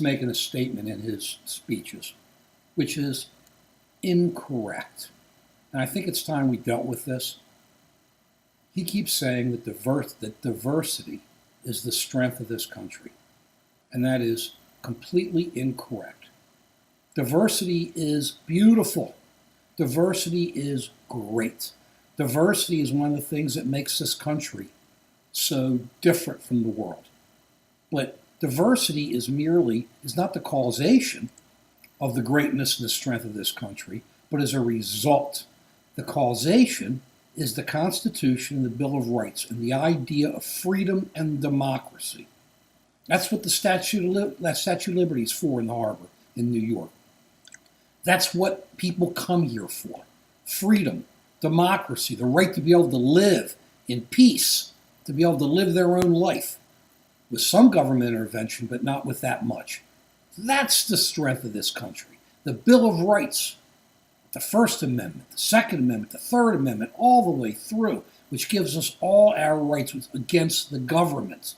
making a statement in his speeches, which is incorrect. And I think it's time we dealt with this. He keeps saying that diversity is the strength of this country. And that is completely incorrect. Diversity is beautiful. Diversity is great. Diversity is one of the things that makes this country so different from the world. But diversity is not the causation of the greatness and the strength of this country, but as a result. The causation is the Constitution and the Bill of Rights and the idea of freedom and democracy. That's what the Statue of Liberty is for in the harbor in New York. That's what people come here for. Freedom, democracy, the right to be able to live in peace, to be able to live their own life with some government intervention, but not with that much. That's the strength of this country. The Bill of Rights, the First Amendment, the Second Amendment, the Third Amendment, all the way through, which gives us all our rights against the government.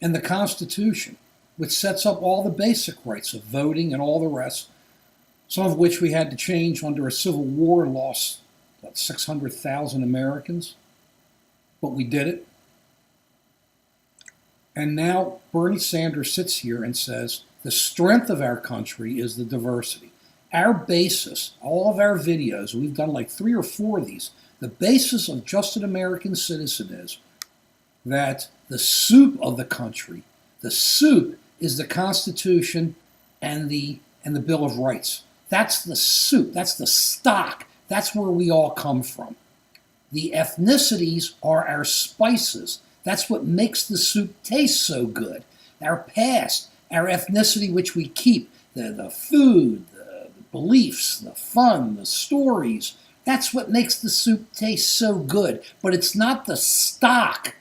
And the Constitution, which sets up all the basic rights of voting and all the rest, some of which we had to change under a civil war and lost, 600,000 Americans. But we did it. And now Bernie Sanders sits here and says the strength of our country is the diversity. Our basis, all of our videos, we've done like 3 or 4 of these, the basis of just an American citizen is that the soup of the country, the soup is the Constitution and the Bill of Rights. That's the soup, that's the stock, that's where we all come from. The ethnicities are our spices. That's what makes the soup taste so good. Our past, our ethnicity which we keep, the food, the beliefs, the fun, the stories, that's what makes the soup taste so good. But it's not the stock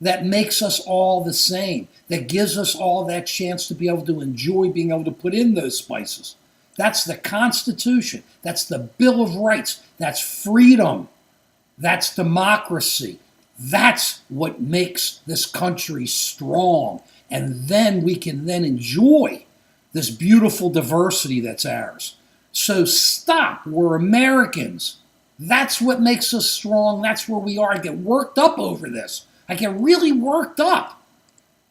that makes us all the same, that gives us all that chance to be able to enjoy being able to put in those spices. That's the Constitution. That's the Bill of Rights. That's freedom. That's democracy. That's what makes this country strong. And then we can then enjoy this beautiful diversity that's ours. So stop. We're Americans. That's what makes us strong. That's where we are. I get worked up over this. I get really worked up.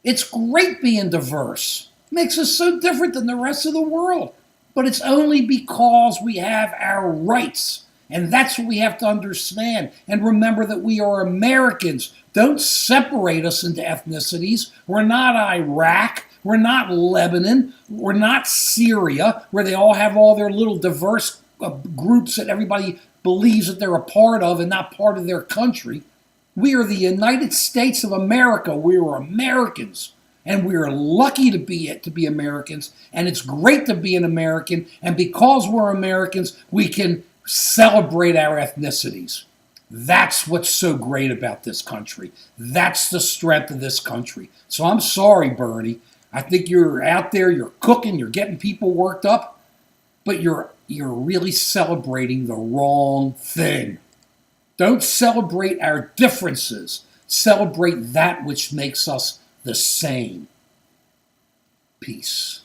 It's great being diverse. It makes us so different than the rest of the world. But it's only because we have our rights. And that's what we have to understand. And remember that we are Americans. Don't separate us into ethnicities. We're not Iraq. We're not Lebanon. We're not Syria, where they all have all their little diverse groups that everybody believes that they're a part of and not part of their country. We are the United States of America. We are Americans. And we are lucky to be Americans. And it's great to be an American. And because we're Americans, we can celebrate our ethnicities. That's what's so great about this country. That's the strength of this country. So I'm sorry, Bernie. I think you're out there, you're cooking, you're getting people worked up, but you're really celebrating the wrong thing. Don't celebrate our differences. Celebrate that which makes us the same. Peace.